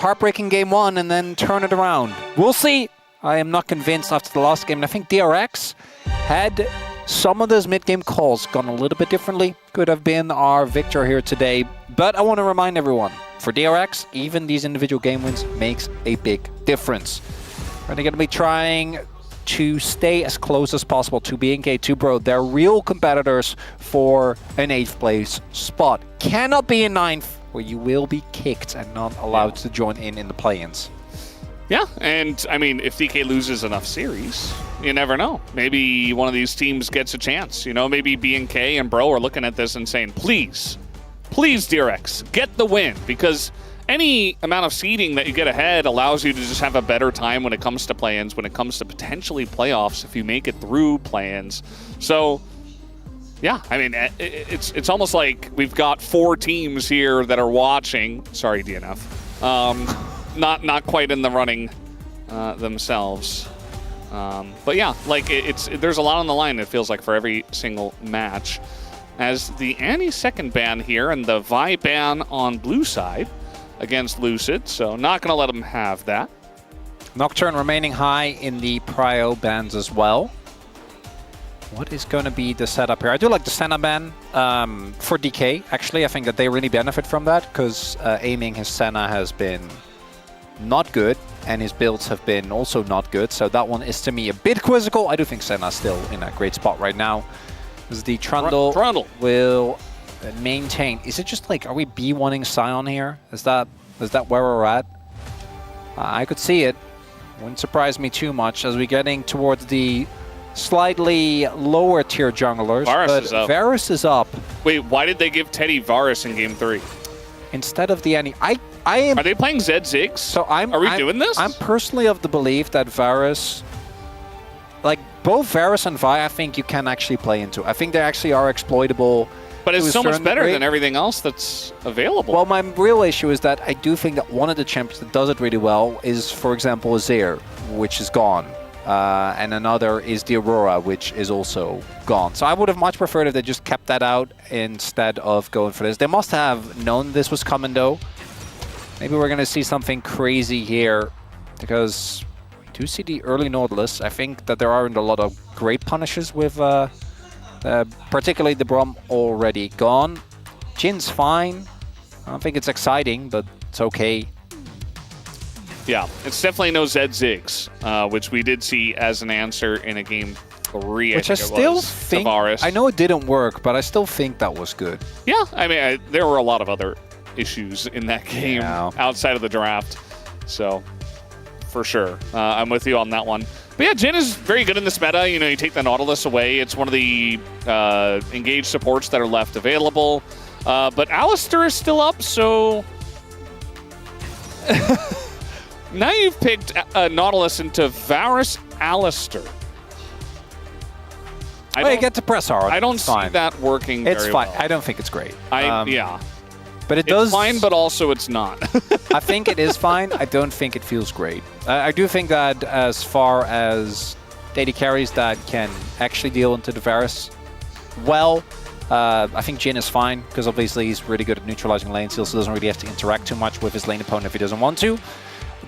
heartbreaking game one and then turn it around. We'll see. I am not convinced after the last game. And I think DRX had some of those mid-game calls gone a little bit differently. Could have been our victor here today. But I want to remind everyone, for DRX, even these individual game wins makes a big difference. We're going to be trying to stay as close as possible to BNK, to Bro. They're real competitors for an 8th place spot. Cannot be in 9th, where you will be kicked and not allowed to join in the play-ins. Yeah, and I mean, if DK loses enough series, you never know. Maybe one of these teams gets a chance. You know, maybe BNK and Bro are looking at this and saying, please, please, DRX, get the win. Because any amount of seeding that you get ahead allows you to just have a better time when it comes to play-ins, when it comes to potentially playoffs if you make it through play-ins. So, yeah, I mean, it's almost like we've got 4 teams here that are watching. Sorry, DNF. Not quite in the running themselves. But yeah, like there's a lot on the line, it feels like, for every single match. As the second ban here and the Vi ban on blue side against Lucid, so not going to let them have that. Nocturne remaining high in the prio bans as well. What is going to be the setup here? I do like the Senna ban for DK. Actually, I think that they really benefit from that, because aiming his Senna has been not good, and his builds have been also not good. So that one is, to me, a bit quizzical. I do think Senna's still in a great spot right now. As the Trundle will maintain. Is it just like, are we B1ing Sion here? Is that where we're at? I could see it. Wouldn't surprise me too much as we're getting towards the slightly lower tier junglers. Varus is up. Varus is up. Wait, why did they give Teddy Varus in game 3? Instead of the Annie. I am. Are they playing Zed Ziggs? So are we doing this? I'm personally of the belief that Varus, like both Varus and Vi, I think you can actually play into. I think they actually are exploitable. But it's so much better than everything else that's available. Well, my real issue is that I do think that one of the champions that does it really well is, for example, Azir, which is gone. And another is the Aurora, which is also gone. So I would have much preferred if they just kept that out instead of going for this. They must have known this was coming, though. Maybe we're going to see something crazy here, because we do see the early Nautilus. I think that there aren't a lot of great punishes with particularly the Brom already gone. Jin's fine. I don't think it's exciting, but it's okay. Yeah, it's definitely no Zed Ziggs, which we did see as an answer in a game 3. Which I still think, I know it didn't work, but I still think that was good. Yeah, I mean, there were a lot of other issues in that game outside of the draft. So, for sure, I'm with you on that one. But yeah, Jin is very good in this meta. You know, you take the Nautilus away. It's one of the engaged supports that are left available. But Alistar is still up, so... Now you've picked Nautilus into Varus Alistar. You get to press hard. I don't see that working very well. It's fine. I don't think it's great. Yeah. But it's fine, but also it's not. I think it is fine. I don't think it feels great. I do think that as far as AD carries that can actually deal into the Varus well, I think Jin is fine, because obviously he's really good at neutralizing lanes. He also doesn't really have to interact too much with his lane opponent if he doesn't want to.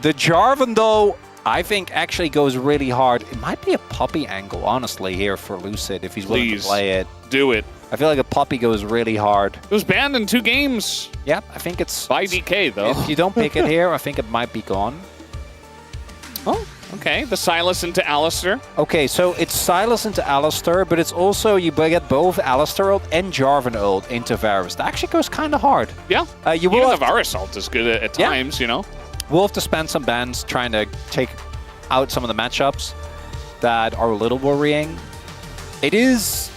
The Jarvan, though, I think actually goes really hard. It might be a puppy angle, honestly, here for Lucid, if he's willing to play it. Do it. I feel like a puppy goes really hard. It was banned in 2 games. Yeah, I think it's... By DK, though. If you don't pick it here, I think it might be gone. Oh, okay. The Sylas into Alistar. Okay, so it's Sylas into Alistar, but it's also you get both Alistar ult and Jarvan ult into Varus. That actually goes kind of hard. Yeah. You will the Varus ult is good at times, you know. We'll have to spend some bans trying to take out some of the matchups that are a little worrying. It is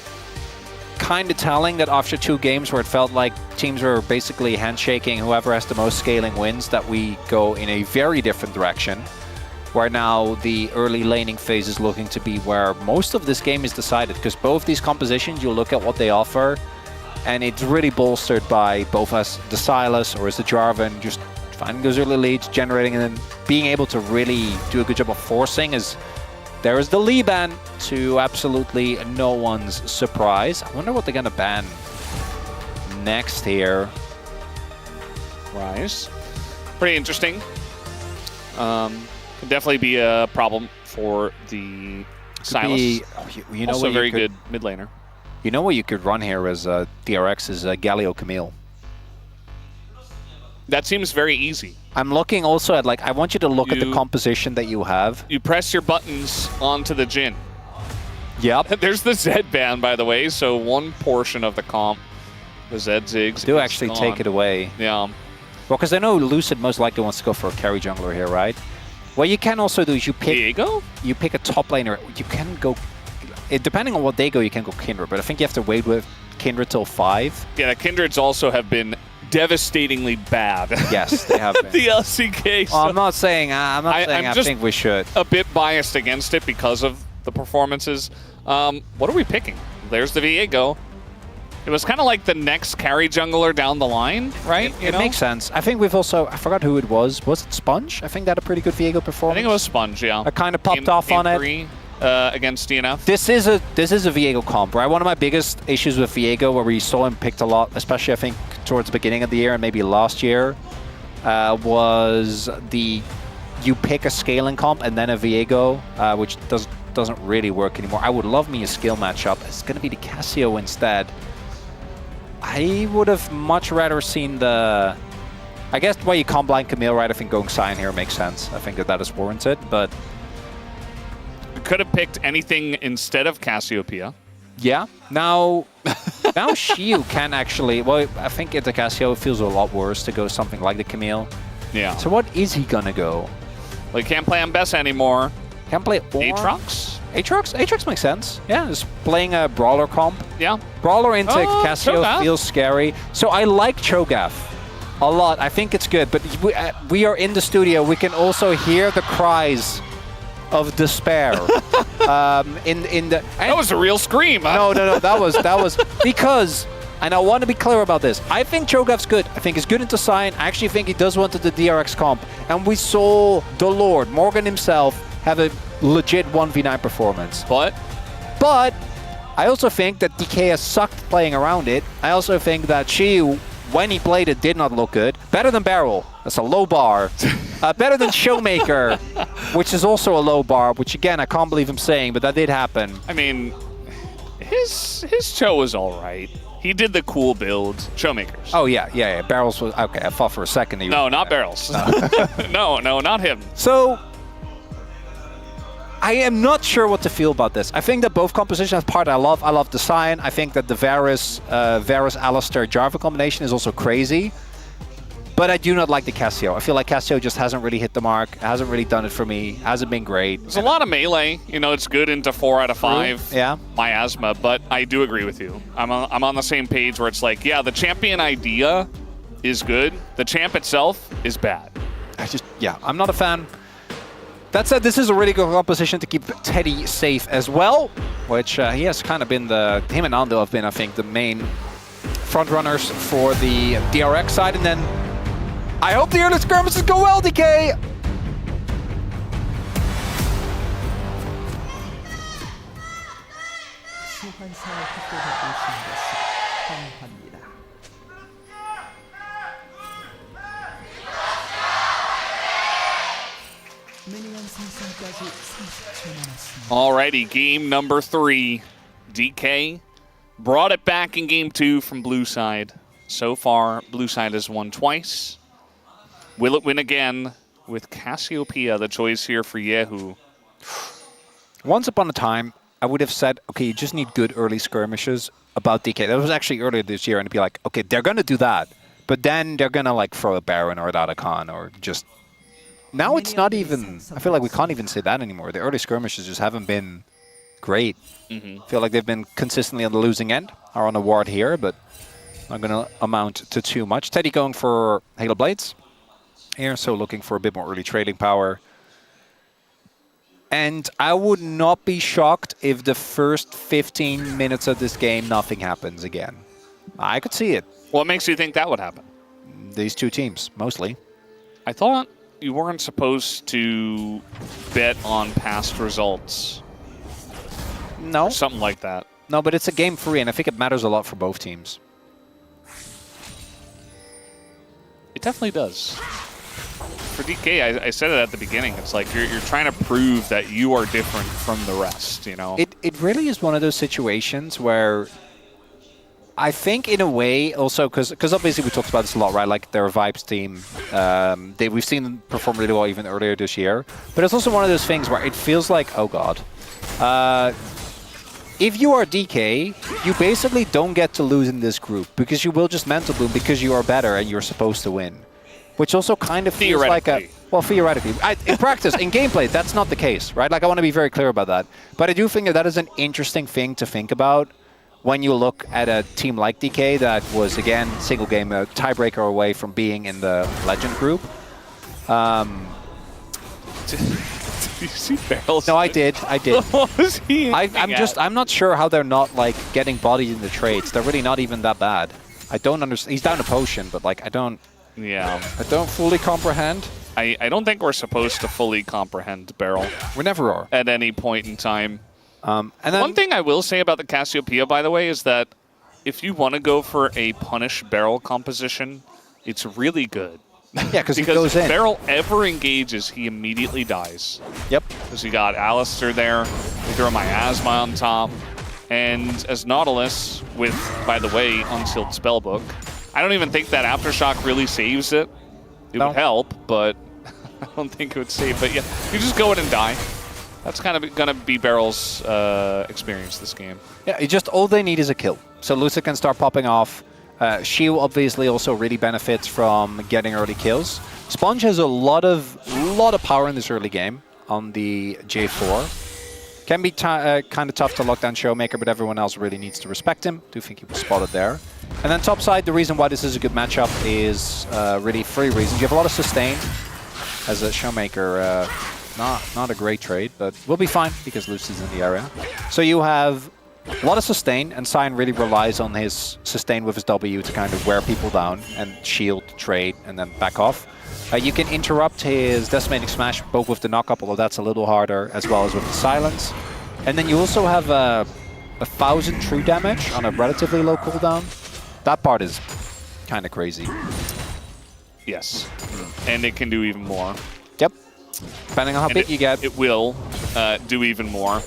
kind of telling that after 2 games where it felt like teams were basically handshaking, whoever has the most scaling wins, that we go in a very different direction, where now the early laning phase is looking to be where most of this game is decided, because both these compositions, you look at what they offer, and it's really bolstered by both as the Sylas or as the Jarvan, just finding those early leads, generating, and then being able to really do a good job of forcing. As there is the Lee ban, to absolutely no one's surprise. I wonder what they're going to ban next here. Rise. Pretty interesting. Could definitely be a problem for the Silas. You know Also what very good mid laner. You know what you could run here as DRX is Galio Camille. That seems very easy. I'm looking also at, like, I want you to look at the composition that you have. You press your buttons onto the Jhin. Yep. There's the Zed ban, by the way, so one portion of the comp, the Zed Ziggs, Do actually gone. take it away. Yeah. Well, because I know Lucid most likely wants to go for a carry jungler here, right? What you can also do is you pick a top laner. You can go, depending on what they go, you can go Kindred, but I think you have to wait with Kindred till 5. Yeah, the Kindreds also have been devastatingly bad. Yes, they have been. The LCK. Well, I'm not saying I think we should. A bit biased against it because of the performances. What are we picking? There's the Viego. It was kind of like the next carry jungler down the line, right? It makes sense. I think we've also, I forgot who it was. Was it Sponge? I think that had a pretty good Viego performance. I think it was Sponge, yeah. I kind of popped off on it. 3, against DNF. This is a Viego comp, right? One of my biggest issues with Viego, where we saw him picked a lot, especially I think towards the beginning of the year and maybe last year, was you pick a scaling comp and then a Viego, which doesn't really work anymore. I would love me a skill matchup. It's going to be the Cassio instead. I would have much rather seen the... I guess the way you comp blind Camille, right? I think going Sion here makes sense. I think that is warranted, but... Could have picked anything instead of Cassiopeia. Yeah. Now Shiu can actually... Well, I think the Cassio feels a lot worse to go something like the Camille. Yeah. So what is he going to go? Well, he can't play on Bess anymore. Can't play Aatrox? Aatrox makes sense. Yeah, just playing a Brawler comp. Yeah. Brawler into Cassio Cho'Gath feels scary. So I like Cho'Gath a lot. I think it's good. But we are in the studio. We can also hear the cries of despair. That was a real scream. Huh? No. That was because... And I want to be clear about this. I think Cho'Gath's good. I think he's good into Sion. I actually think he does want the DRX comp. And we saw the Lord, Morgan himself, have a legit 1v9 performance. But I also think that DK has sucked playing around it. I also think that Shiu, when he played it, did not look good. Better than Beryl. That's a low bar. Better than Showmaker, which is also a low bar, which again, I can't believe I'm saying, but that did happen. I mean, his Cho was all right. He did the cool build, Showmakers. Oh, yeah. Barrels was... Okay, I thought for a second. No, not Barrels. No, not him. So, I am not sure what to feel about this. I think that both compositions have part I love. I love the Sion. I think that the Varus, Alistair, Jarvan combination is also crazy. But I do not like the Cassio. I feel like Cassio just hasn't really hit the mark. Hasn't really done it for me. Hasn't been great. There's a lot of melee. You know, it's good into 4 out of 5. Yeah. Miasma, but I do agree with you. I'm on the same page where it's like, yeah, the champion idea is good. The champ itself is bad. I'm not a fan. That said, this is a really good composition to keep Teddy safe as well, which he has kind of been him and Ando have been, I think, the main front runners for the DRX side. And then I hope the early skirmishes go well, DK! Alrighty, game number 3. DK brought it back in game 2 from blue side. So far, blue side has won twice. Will it win again with Cassiopeia, the choice here for Yehu? Once upon a time, I would have said, okay, you just need good early skirmishes about DK. That was actually earlier this year, and it'd be like, okay, they're going to do that. But then they're going to like throw a Baron or a Dadakan or just... Now it's not even... I feel like we can't even say that anymore. The early skirmishes just haven't been great. I feel like they've been consistently on the losing end, or on a ward here, but not going to amount to too much. Teddy going for Halo Blades here, so looking for a bit more early trading power. And I would not be shocked if the first 15 minutes of this game, nothing happens again. I could see it. What makes you think that would happen? These two teams, mostly. I thought you weren't supposed to bet on past results. No. Or something like that. No, but it's a game 3, and I think it matters a lot for both teams. It definitely does. for DK, I said it at the beginning. It's like you're trying to prove that you are different from the rest, you know? It really is one of those situations where I think in a way also, because obviously we talked about this a lot, right? Like they're a Vibes team. We've seen them perform really well even earlier this year. But it's also one of those things where it feels like, oh God. If you are DK, you basically don't get to lose in this group because you will just mental bloom because you are better and you're supposed to win. Which also kind of feels like a... Well, theoretically. In practice, in gameplay, that's not the case, right? Like I want to be very clear about that. But I do think that is an interesting thing to think about when you look at a team like DK that was, again, single game, a tiebreaker away from being in the Legend group. Did you see Barrels? No, I did. What was he I'm not sure how they're not like getting bodied in the trades. They're really not even that bad. I don't understand. He's down to potion, but like I don't fully comprehend. I don't think we're supposed to fully comprehend Barrel. We never are. At any point in time. And then, one thing I will say about the Cassiopeia, by the way, is that if you want to go for a punish Barrel composition, it's really good. Yeah, because he goes in. If Barrel ever engages, he immediately dies. Yep. Because you got Alistair there, we throw Miasma on top, and as Nautilus, with, by the way, Unsealed Spellbook, I don't even think that Aftershock really saves it. It would help, but I don't think it would save. But yeah, you just go in and die. That's kind of going to be Barrel's experience this game. Yeah, all they need is a kill. So Lucia can start popping off. Shield obviously also really benefits from getting early kills. Sponge has a lot of power in this early game on the J4. Can be kind of tough to lock down Showmaker, but everyone else really needs to respect him. Do think he was spotted there. And then top side, the reason why this is a good matchup is really 3 reasons. You have a lot of sustain as a Showmaker. Not a great trade, but we'll be fine because Lucy's in the area. So you have a lot of sustain, and Cyan really relies on his sustain with his W to kind of wear people down and shield, trade, and then back off. You can interrupt his Decimating Smash both with the knock-up, although that's a little harder, as well as with the silence. And then you also have 1,000 true damage on a relatively low cooldown. That part is kind of crazy. Yes, and it can do even more. Yep. Depending on how big you get. It will do even more.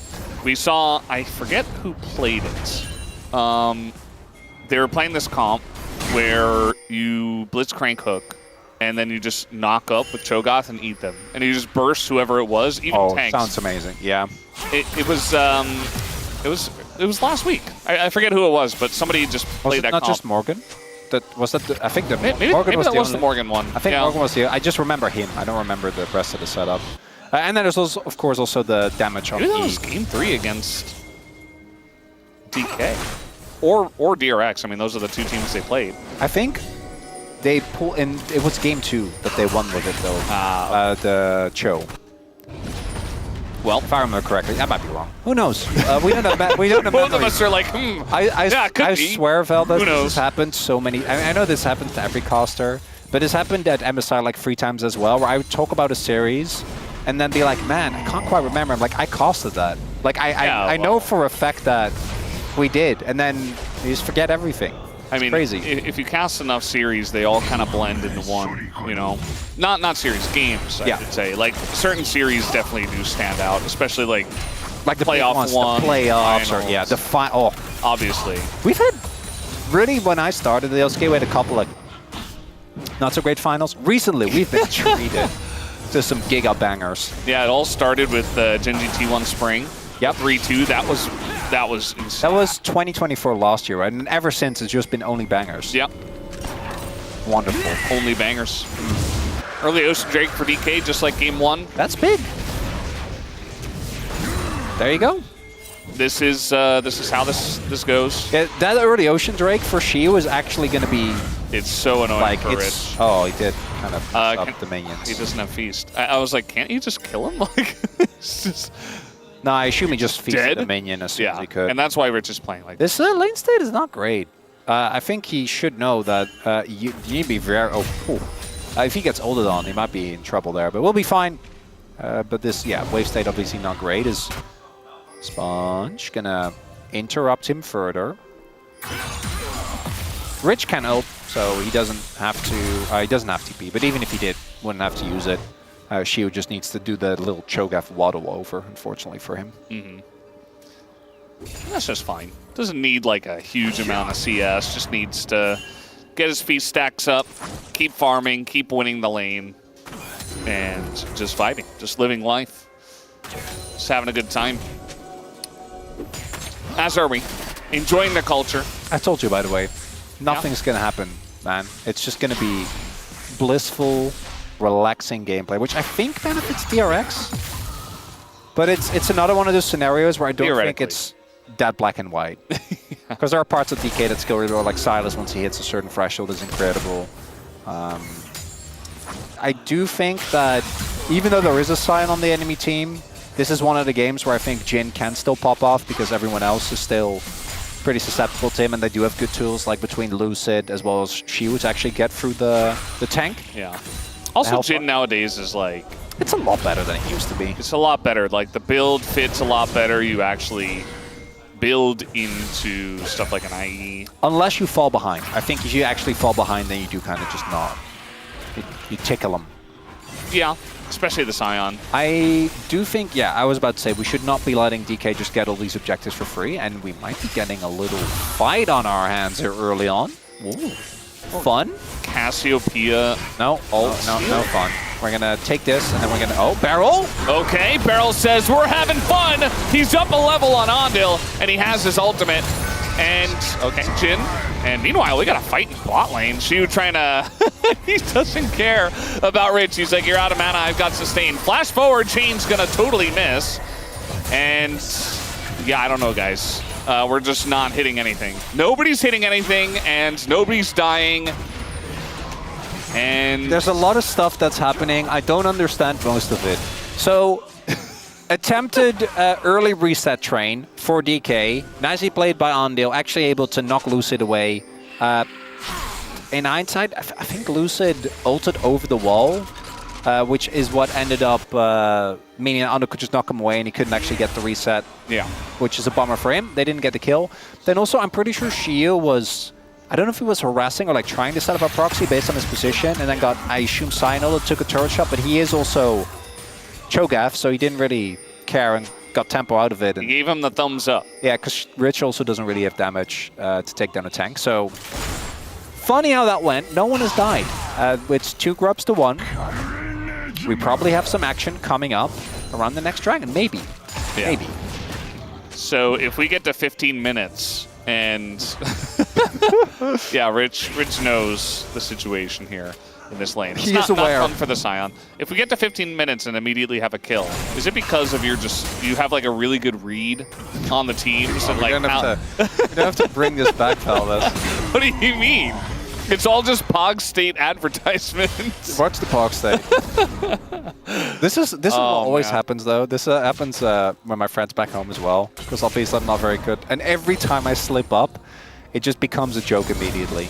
We saw, I forget who played it. They were playing this comp where you Blitzcrank hook, and then you just knock up with Cho'Gath and eat them. And you just burst whoever it was, even tanks. Oh, sounds amazing, yeah. It was last week. I forget who it was, but somebody just played that comp. Was it not just Morgan? I think maybe Morgan was that the was the Morgan one. I think Morgan was here. I just remember him. I don't remember the rest of the setup. And then there's also, of course, also the damage on maybe that was game 3 against DK. Or DRX. I mean, those are the 2 teams they played. I think they pull in. It was game 2 that they won with it, though. The Cho. Well, if I remember correctly, I might be wrong. Who knows? We don't know. We don't know. Both of us are like, I swear, Velda, this has happened so many. I know this happens to every caster, but it's happened at MSI like 3 times as well, where I would talk about a series and then be like, man, I can't quite remember. I'm like, I costed that. Like, I know for a fact that we did, and then you just forget everything. It's crazy. If you cast enough series, they all kind of blend into one, you know? Not series, games, I should say. Like, certain series definitely do stand out, especially like the playoff ones, one, the playoffs, finals. or yeah, the final. Oh, obviously. We've had, really, when I started the LCK, we had a couple of not so great finals. Recently, we've been treated to some giga bangers. Yeah, it all started with Genji T1 Spring. Yep. 3-2. That was insane. That was 2024 last year, right? And ever since, it's just been only bangers. Yep. Wonderful. Only bangers. Early Ocean Drake for DK, just like game 1. That's big. There you go. This is how this goes. Yeah, that early Ocean Drake for Shio is actually going to be. It's so annoying like for Rich. Oh, he did kind of mess up the minions. He doesn't have feast. I was like, can't you just kill him? Like, it's just. No, I assume he just feasted the minion as soon as he could. And that's why Rich is playing like this. Lane state is not great. I think he should know that you need to be very. If he gets ulted on, he might be in trouble there, but we'll be fine. But this, wave state obviously not great. Is Sponge gonna interrupt him further? Rich can ult, so he doesn't have to. He doesn't have TP, but even if he did, wouldn't have to use it. Shio just needs to do the little Cho'Gath waddle over, unfortunately for him. That's just fine. Doesn't need like a huge amount of CS. Just needs to get his feet stacks up, keep farming, keep winning the lane, and just vibing, just living life, just having a good time. As are we. Enjoying the culture. I told you, by the way, nothing's going to happen, man. It's just going to be blissful, relaxing gameplay, which I think benefits DRX. But it's another one of those scenarios where I don't think it's that black and white. Because there are parts of DK that skill really well, like Silas, once he hits a certain threshold, is incredible. I do think that even though there is a Sion on the enemy team, this is one of the games where I think Jhin can still pop off because everyone else is still pretty susceptible to him, and they do have good tools like between Lucid as well as Shio to actually get through the tank. Yeah. Also, Jhin nowadays is like... It's a lot better than it used to be. It's a lot better. Like, the build fits a lot better. You actually build into stuff like an IE. Unless you fall behind. I think if you actually fall behind, then you do kind of just not. You tickle them. Yeah, especially the Sion. I do think, yeah, I was about to say, we should not be letting DK just get all these objectives for free, and we might be getting a little fight on our hands here early on. Ooh. Fun. Cassiopeia. No, no fun. We're going to take this, and then we're going to... Oh, Barrel! Okay, Barrel says, we're having fun! He's up a level on Ondil, and he has his ultimate. And, okay, Jhin. And meanwhile, we got a fight in bot lane. Shio trying to... he doesn't care about Rich. He's like, you're out of mana, I've got sustain. Flash forward, Chain's going to totally miss. And, yeah, I don't know, guys. We're just not hitting anything. Nobody's hitting anything, and nobody's dying. And there's a lot of stuff that's happening. I don't understand most of it. So, attempted early reset train for DK. Nicely played by Ondil, actually able to knock Lucid away. In hindsight, I think Lucid ulted over the wall, which is what ended up meaning that Ondil could just knock him away and he couldn't actually get the reset. Yeah. Which is a bummer for him. They didn't get the kill. Then also, I'm pretty sure Shio was... I don't know if he was harassing or like trying to set up a proxy based on his position, and then got, I assume, Sion took a turret shot, but he is also Cho'Gath, so he didn't really care and got tempo out of it. And he gave him the thumbs up. Yeah, because Rich also doesn't really have damage to take down a tank. So, funny how that went. No one has died. It's 2 grubs to 1. We probably have some action coming up around the next dragon. Maybe. Yeah. Maybe. So, if we get to 15 minutes... And yeah, Rich knows the situation here in this lane. It's not fun for the Sion. If we get to 15 minutes and immediately have a kill, is it because of you have like a really good read on the teams? Oh, and like we don't have to bring this back, fellas. What do you mean? It's all just Pog State advertisements. Watch the Pog State. This is what always happens, though. This happens when my friends back home as well, because obviously I'm not very good. And every time I slip up, it just becomes a joke immediately.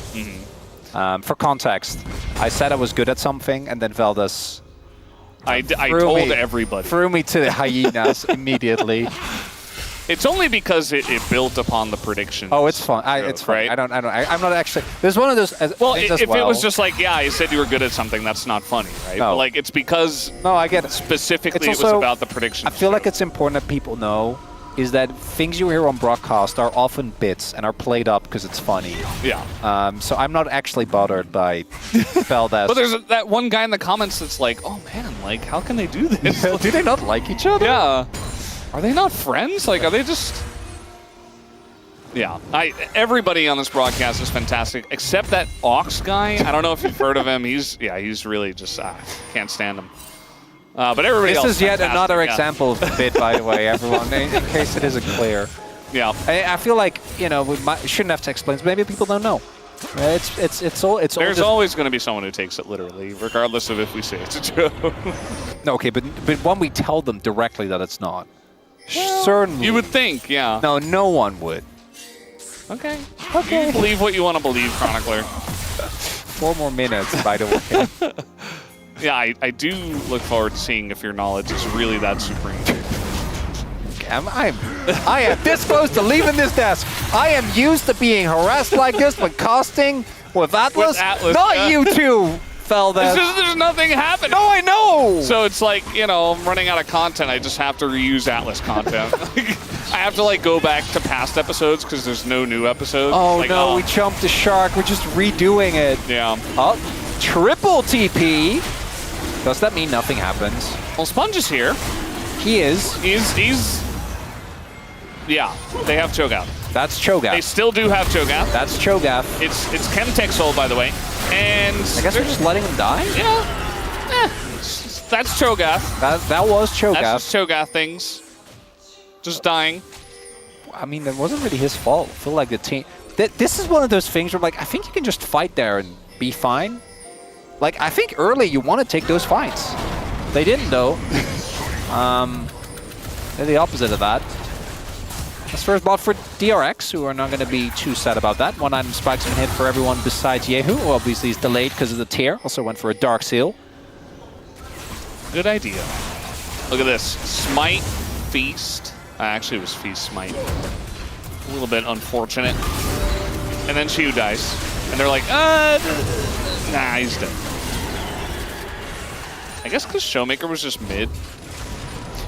For context, I said I was good at something, and then Veldas I told everybody. Threw me to the hyenas immediately. It's only because it built upon the prediction. Oh, it's fun. It's fun. Right? I'm not actually. There's one of those. Well, if it was just like, yeah, you said you were good at something, that's not funny, right? No. But like, it's because. No, I get it. Specifically, it was about the prediction. I feel like it's important that people know is that things you hear on broadcast are often bits and are played up because it's funny. Yeah. So I'm not actually bothered by Veldas. But there's that one guy in the comments that's like, oh man, like, how can they do this? Do they not like each other? Yeah. Are they not friends? Like, are they just... Yeah. Everybody on this broadcast is fantastic, except that Ox guy. I don't know if you've heard of him. He's really just... can't stand him. But everybody else is is yet another example of the bit, by the way, everyone, in case it isn't clear. Yeah. I feel like, we shouldn't have to explain, but maybe people don't know. It's all There's always going to be someone who takes it literally, regardless of if we say it's a joke. No, okay, but when we tell them directly that it's not. Well, certainly. You would think, yeah. No one would. Okay. You believe what you want to believe, Chronicler. 4 more minutes, by the way. Yeah, I do look forward to seeing if your knowledge is really that supreme. I am this close to leaving this desk. I am used to being harassed like this when casting with Atlas. Not you two fell there. There's nothing happening. No, I know! So it's like, you know, I'm running out of content. I just have to reuse Atlas content. I have to, like, go back to past episodes because there's no new episodes. Oh, like, no, we jumped the shark. We're just redoing it. Yeah. Oh, triple TP. Does that mean nothing happens? Well, Sponge is here. He is. He's... Yeah, they have Cho'Gath. That's Cho'Gath. They still do have Cho'Gath. That's Cho'Gath. It's Chemtech Soul, by the way. And... I guess we're just letting him die? Yeah. That's Cho'Gath. That was Cho'Gath. That's just Cho'Gath things. Just dying. I mean, that wasn't really his fault. I feel like the team... This is one of those things where, like, I think you can just fight there and be fine. Like, I think early you want to take those fights. They didn't, though. They're the opposite of that. That's first blood for DRX, who are not going to be too sad about that. One item spike's been hit for everyone besides Yehu, who obviously is delayed because of the tier. Also went for a Dark Seal. Good idea. Look at this. Smite, Feast. Actually, it was Feast, Smite. A little bit unfortunate. And then Shiu dies. And they're like, nah, he's dead. I guess because Showmaker was just mid.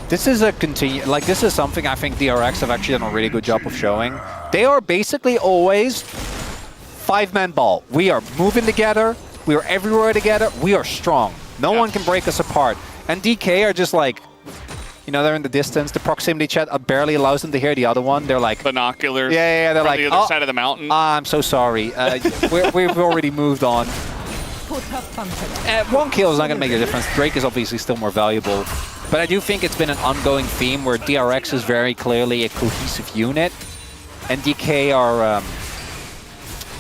This is this is something I think DRX have actually done a really good job of showing. They are basically always five-man ball. We are moving together. We are everywhere together. We are strong. No one can break us apart. And DK are just like, you know, they're in the distance. The proximity chat barely allows them to hear the other one. They're like... Binoculars. Yeah, they're from like, the other side of the mountain. I'm so sorry. We've already moved on. One kill is not going to make a difference. Drake is obviously still more valuable. But I do think it's been an ongoing theme where DRX is very clearly a cohesive unit. And DK are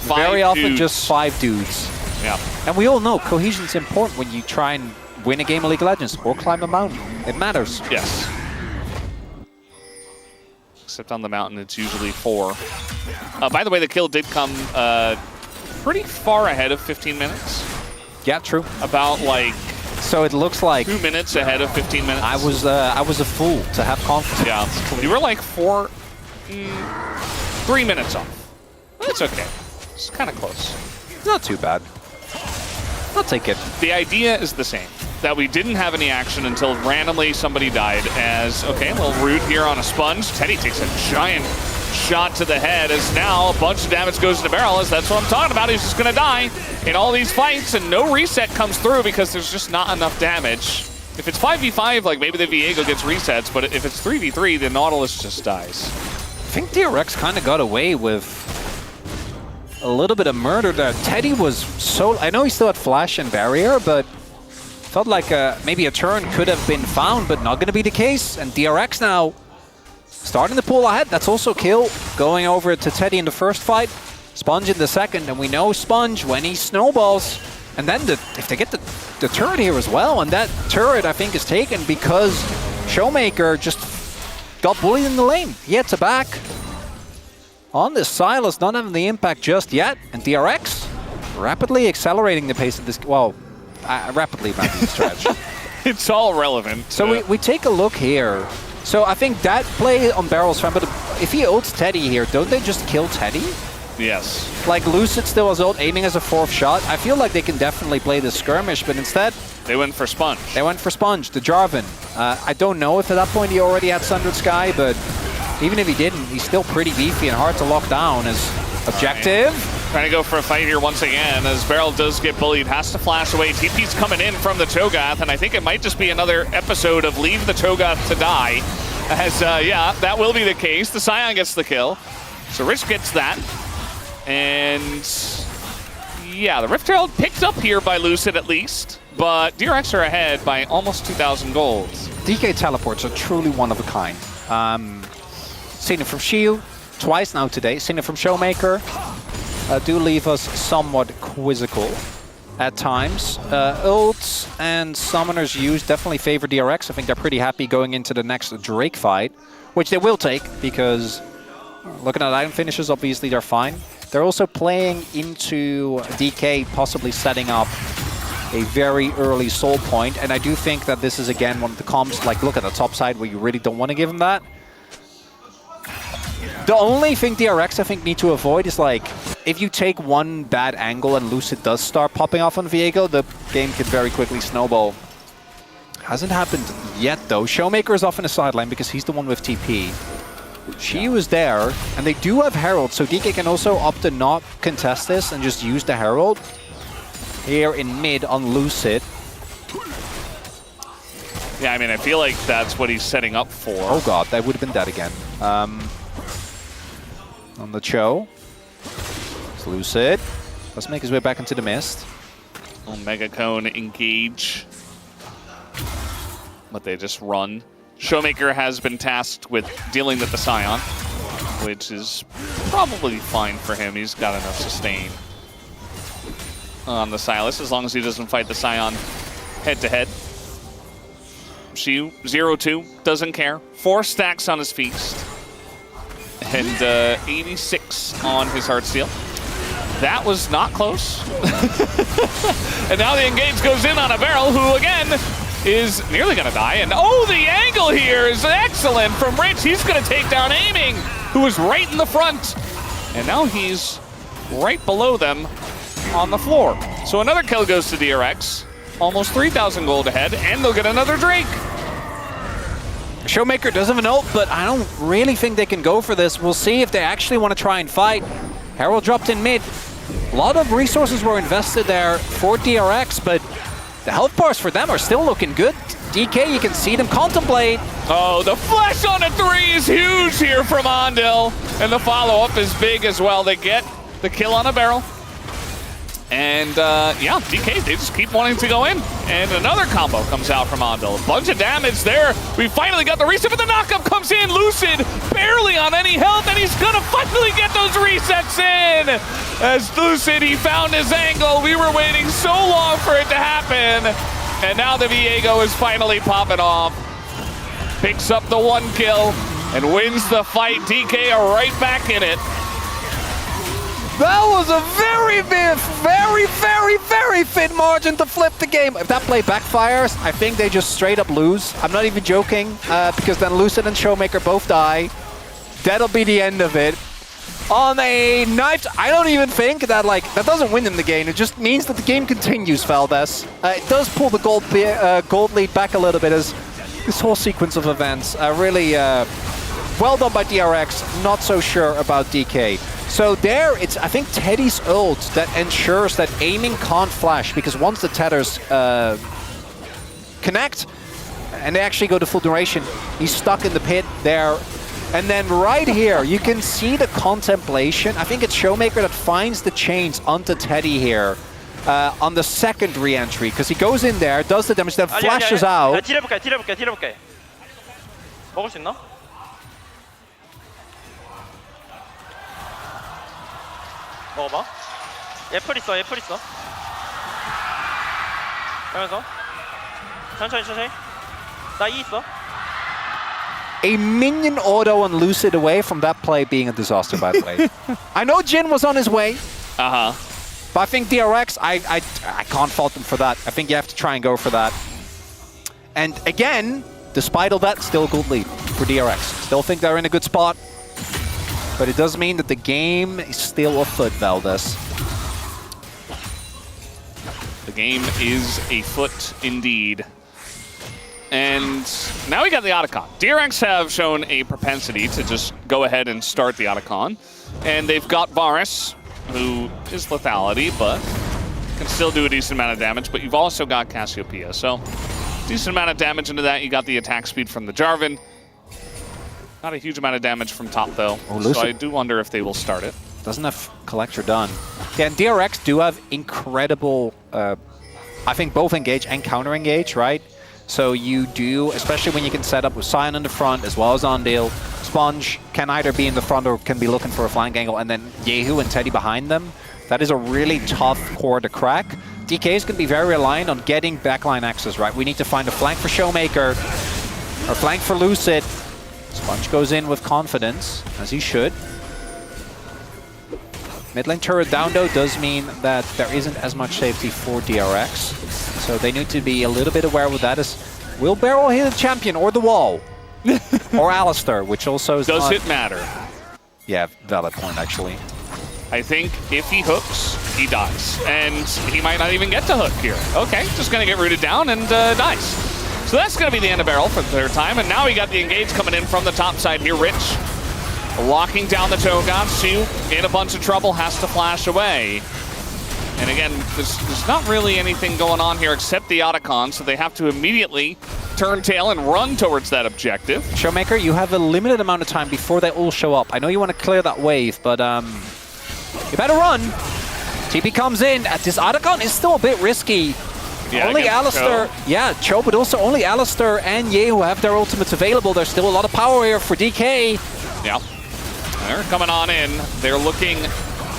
very often just 5 dudes. Yeah. And we all know cohesion's important when you try and win a game of League of Legends or climb a mountain. It matters. Yes. Except on the mountain, it's usually 4. By the way, the kill did come pretty far ahead of 15 minutes. Yeah, true. About like... So it looks like 2 minutes ahead of 15 minutes. I was a fool to have confidence. Yeah, you were like 3 minutes off. That's okay. It's kind of close. Not too bad. I'll take it. The idea is the same. That we didn't have any action until randomly somebody died. As okay, a little root here on a Sponge. Teddy takes a giant shot to the head as now a bunch of damage goes to Barrel. As that's what I'm talking about. He's just gonna die in all these fights, and no reset comes through because there's just not enough damage. If it's 5v5, like maybe the Viego gets resets, but if it's 3v3, the Nautilus just dies. I think DRX kind of got away with a little bit of murder there. Teddy was so... I know he still had Flash and Barrier, but felt like maybe a turn could have been found, but not going to be the case. And DRX now starting to pull ahead. That's also kill. Going over to Teddy in the first fight. Sponge in the second, and we know Sponge when he snowballs. And then if they get the turret here as well, and that turret I think is taken because Showmaker just got bullied in the lane. He had to back. On this Silas, not having the impact just yet, and DRX rapidly accelerating the pace of this. Well, rapidly might be a stretch. It's all relevant. So we take a look here. So I think that play on Barrel's front, but if he ults Teddy here, don't they just kill Teddy? Yes. Like Lucid still has ult, aiming as a 4th shot. I feel like they can definitely play the skirmish, but instead... They went for Sponge. They went for Sponge, the Jarvan. I don't know if at that point he already had Sundered Sky, but even if he didn't, he's still pretty beefy and hard to lock down as objective. Right. Trying to go for a fight here once again as Barrel does get bullied, has to flash away. TP's coming in from the Cho'Gath, and I think it might just be another episode of Leave the Cho'Gath to Die. As, yeah, that will be the case. The Scion gets the kill. So Rich gets that. And, yeah, the Rift Herald picked up here by Lucid at least, but DRX are ahead by almost 2,000 gold. DK teleports are truly one of a kind. Seen it from Shiu twice now today. Seen it from Showmaker. Do leave us somewhat quizzical at times. Ults and Summoners used definitely favor DRX. I think they're pretty happy going into the next Drake fight, which they will take because looking at item finishes, obviously they're fine. They're also playing into DK, possibly setting up a very early soul point, and I do think that this is again one of the comps, like look at the top side where you really don't want to give him that. The only thing DRX I think need to avoid is like if you take one bad angle and Lucid does start popping off on Viego, the game can very quickly snowball. Hasn't happened yet, though. Showmaker is off in the sideline because he's the one with TP. She was there, and they do have Herald, so DK can also opt to not contest this and just use the Herald here in mid on Lucid. Yeah, I mean, I feel like that's what he's setting up for. Oh god, that would have been dead again. On the Cho. It's Lucid. Let's make his way back into the mist. Mega Cone engage. But they just run. Showmaker has been tasked with dealing with the Scion, which is probably fine for him. He's got enough sustain on the Sylas, as long as he doesn't fight the Scion head-to-head. Shiu, 0-2, doesn't care. 4 stacks on his feast. And 86 on his Heartsteel. That was not close. And now the engage goes in on a Barrel, who again is nearly gonna die. And oh, the angle here is excellent from Rich. He's gonna take down Aiming, who is right in the front. And now he's right below them on the floor. So another kill goes to DRX. Almost 3,000 gold ahead, and they'll get another Drake. Showmaker does have an ult, but I don't really think they can go for this. We'll see if they actually want to try and fight. Herald dropped in mid. A lot of resources were invested there for DRX, but the health bars for them are still looking good. DK, you can see them contemplate. Oh, the flash on a 3 is huge here from Ondil. And the follow-up is big as well. They get the kill on a Barrel. And yeah, DK, they just keep wanting to go in. And another combo comes out from Ondil. A bunch of damage there. We finally got the reset, but the knockup comes in. Lucid barely on any health, and he's gonna finally get those resets in. As Lucid, he found his angle. We were waiting so long for it to happen. And now the Viego is finally popping off. Picks up the 1 kill and wins the fight. DK are right back in it. That was a very thin margin to flip the game. If that play backfires, I think they just straight up lose. I'm not even joking, because then Lucid and Showmaker both die. That'll be the end of it. On a knife, I don't even think that, like, that doesn't win them the game. It just means that the game continues, Valdez. It does pull the gold lead back a little bit, as this whole sequence of events really well done by DRX. Not so sure about DK. So there, it's, I think, Teddy's ult that ensures that Aiming can't flash, because once the tethers connect, and they actually go to full duration, he's stuck in the pit there. And then right here, you can see the contemplation. I think it's Showmaker that finds the chains onto Teddy here on the second re-entry, because he goes in there, does the damage, then flashes out. 딜해볼게. 먹을 수 있나? 먹어봐. 애플 있어. 그러면서 천천히. 나 E 있어. A minion auto on Lucid away from that play being a disaster, by the way. I know Jin was on his way. Uh-huh. But I think DRX, I can't fault them for that. I think you have to try and go for that. And again, despite all that, still a gold lead for DRX. Still think they're in a good spot. But it does mean that the game is still afoot, Valdez. The game is afoot indeed. And now we got the Otacon. DRX have shown a propensity to just go ahead and start the Otacon. And they've got Varus, who is lethality, but can still do a decent amount of damage. But you've also got Cassiopeia. So decent amount of damage into that. You got the attack speed from the Jarvan. Not a huge amount of damage from top, though. Oh, so I do wonder if they will start it. Doesn't have Collector done. Yeah, and DRX do have incredible, I think, both engage and counter engage, right? So you do, especially when you can set up with Sion in the front as well as Ondil. Sponge can either be in the front or can be looking for a flank angle, and then Yehu and Teddy behind them. That is a really tough core to crack. DK is going to be very reliant on getting backline access, right? We need to find a flank for Showmaker, or flank for Lucid. Sponge goes in with confidence, as he should. Mid lane turret down, though, does mean that there isn't as much safety for DRX. So they need to be a little bit aware with that. Will Barrel hit the champion or the wall? Or Alistair, which also is Does it matter? Yeah, valid point, actually. I think if he hooks, he dies. And he might not even get to hook here. Okay, just gonna get rooted down and dies. So that's gonna be the end of Barrel for the third time. And now we got the engage coming in from the top side here. Rich locking down the Cho'Gath. Shu in a bunch of trouble, has to flash away. And again, there's not really anything going on here except the Otacon, so they have to immediately turn tail and run towards that objective. Showmaker, you have a limited amount of time before they all show up. I know you want to clear that wave, but you better run. TP comes in. This Otacon is still a bit risky. Yeah, only Alistar, Cho, but also only Alistar and Yehu have their ultimates available. There's still a lot of power here for DK. Yeah, they're coming on in. They're looking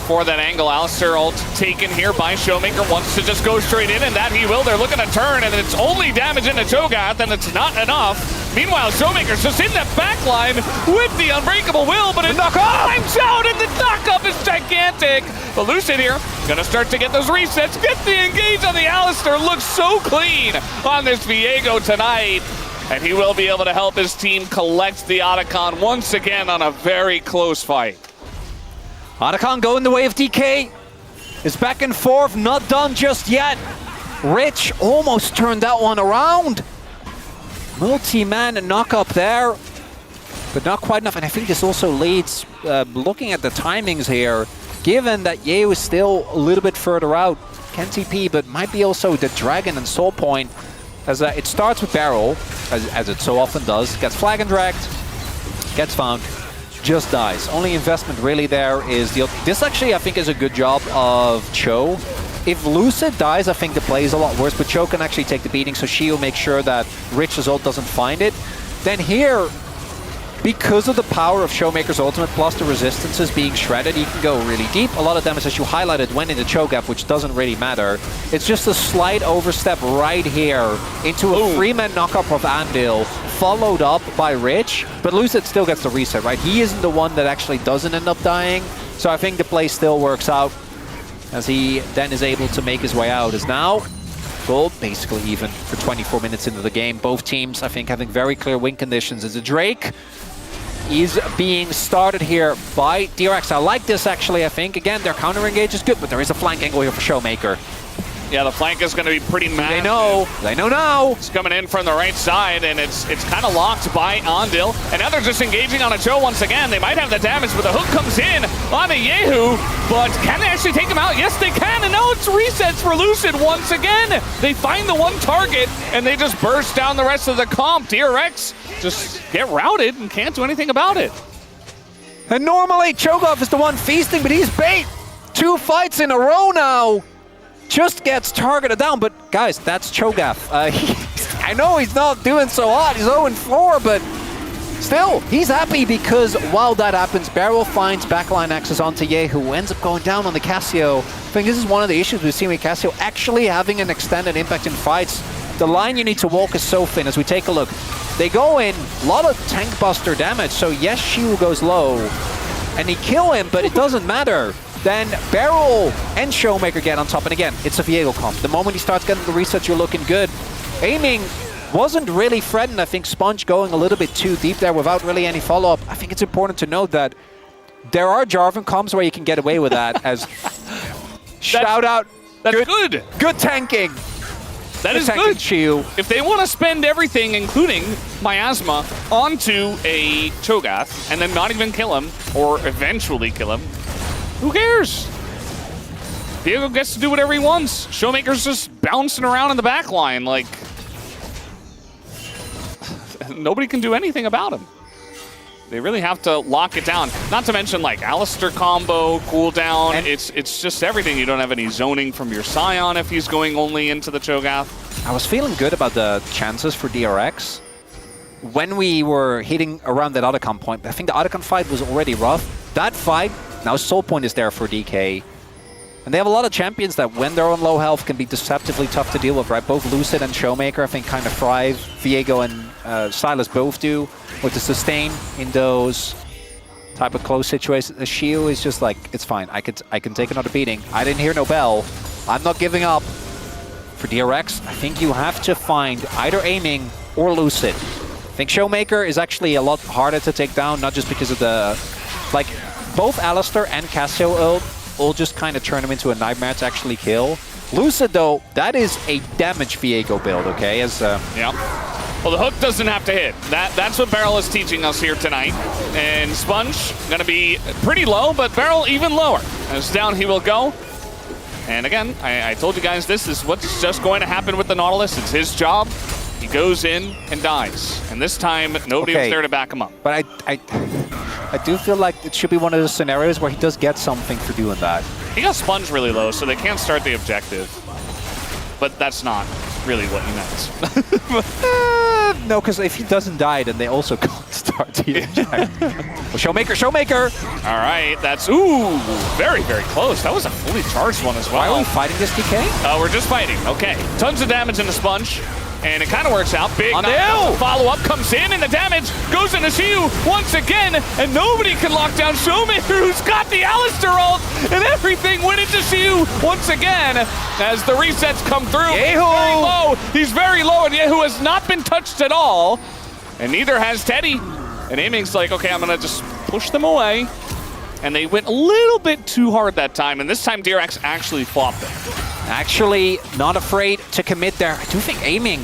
for that angle. Alistar ult taken here by Showmaker, wants to just go straight in, and that he will. They're looking to turn, and it's only damage into Cho'Gath, and it's not enough. Meanwhile, Showmaker's just in that back line with the Unbreakable Will, but it times out, and the knock-up is gigantic. But Lucid here, gonna start to get those resets, get the engage on the Alistar. Looks so clean on this Viego tonight. And he will be able to help his team collect the Otacon once again on a very close fight. Otacon going the way of DK. Is back and forth, not done just yet. Rich almost turned that one around. Multi-man knock up there, but not quite enough. And I think this also leads, looking at the timings here, given that Yehu is still a little bit further out, can TP, but might be also the Dragon and Soul Point, as it starts with Barrel, as it so often does, gets flag and dragged, gets found, just dies. Only investment really there is the... This actually, I think, is a good job of Cho. If Lucid dies, I think the play is a lot worse, but Cho can actually take the beating, so she'll make sure that Rich's ult doesn't find it. Then here, because of the power of Showmaker's ultimate plus the resistances being shredded, he can go really deep. A lot of damage, as you highlighted, went into Cho'Gath, which doesn't really matter. It's just a slight overstep right here into a three-man knockup of Andil, followed up by Rich, but Lucid still gets the reset, right? He isn't the one that actually doesn't end up dying, so I think the play still works out, as he then is able to make his way out. As now, gold basically even for 24 minutes into the game. Both teams, I think, having very clear win conditions. As a Drake is being started here by DRX. I like this, actually, I think. Again, their counter engage is good, but there is a flank angle here for Showmaker. Yeah, the flank is going to be pretty massive. They know now. It's coming in from the right side, and it's kind of locked by Andil. And now they're just engaging on a Cho once again. They might have the damage, but the hook comes in on a Yehu. But can they actually take him out? Yes, they can. And now it's resets for Lucid once again. They find the one target, and they just burst down the rest of the comp. DRX just get routed and can't do anything about it. And normally, Cho'Gath is the one feasting, but he's bait. 2 fights in a row now. Just gets targeted down, but guys, that's Cho'Gath. I know he's not doing so hot, he's 0-4, but still, he's happy because while that happens, Barrel finds backline access onto Ye, who ends up going down on the Cassio. I think this is one of the issues we've seen with Cassio actually having an extended impact in fights. The line you need to walk is so thin. As we take a look, they go in, a lot of tank buster damage, so yes, Shu goes low, and he kill him, but it doesn't matter. Then Barrel and Showmaker get on top, and again, it's a Viego comp. The moment he starts getting the resets, you're looking good. Aiming wasn't really threatened. I think Sponge going a little bit too deep there without really any follow-up. I think it's important to note that there are Jarvan comps where you can get away with that, as shout out. That's good. Good tanking. That is good. Chiu. If they want to spend everything, including Miasma, onto a Cho'Gath, and then not even kill him, or eventually kill him, who cares? Viego gets to do whatever he wants. Showmaker's just bouncing around in the back line, like... nobody can do anything about him. They really have to lock it down. Not to mention, like, Alistar combo, cooldown. And it's just everything. You don't have any zoning from your Scion if he's going only into the Cho'Gath. I was feeling good about the chances for DRX when we were hitting around that Otacon point. I think the Otacon fight was already rough. That fight, now Soul Point is there for DK. And they have a lot of champions that, when they're on low health, can be deceptively tough to deal with, right? Both Lucid and Showmaker, I think, kind of thrive. Viego and Silas both do, with the sustain in those type of close situations. The Shio is just like, it's fine. I can take another beating. I didn't hear no bell. I'm not giving up. For DRX, I think you have to find either aiming or Lucid. I think Showmaker is actually a lot harder to take down, not just because of the... Like, both Alistar and Cassio ult will just kind of turn him into a nightmare to actually kill. Lucid, though, that is a damage Viego build, okay? As Yeah. Well, the hook doesn't have to hit. That's what Barrel is teaching us here tonight. And Sponge gonna be pretty low, but Barrel even lower. As down he will go. And again, I told you guys this is what's just going to happen with the Nautilus. It's his job. He goes in and dies. And this time, nobody was there to back him up. But I do feel like it should be one of those scenarios where he does get something for doing that. He got Sponge really low, so they can't start the objective. But that's not really what he meant. No, because if he doesn't die, then they also can't start the objective. Well, Showmaker! All right, that's, ooh, very, very close. That was a fully charged one as well. Why are we fighting this DK? We're just fighting, okay. Tons of damage in the Sponge. And it kind of works out. Big follow-up comes in, and the damage goes into Shiu once again, and nobody can lock down Showmaker, who's got the Alistair ult, and everything went into Shiu once again as the resets come through. He's very low, and Yehu has not been touched at all, and neither has Teddy. And Aiming's like, okay, I'm going to just push them away. And they went a little bit too hard that time, and this time DRX actually flopped them. Actually, not afraid to commit there. I do think Aiming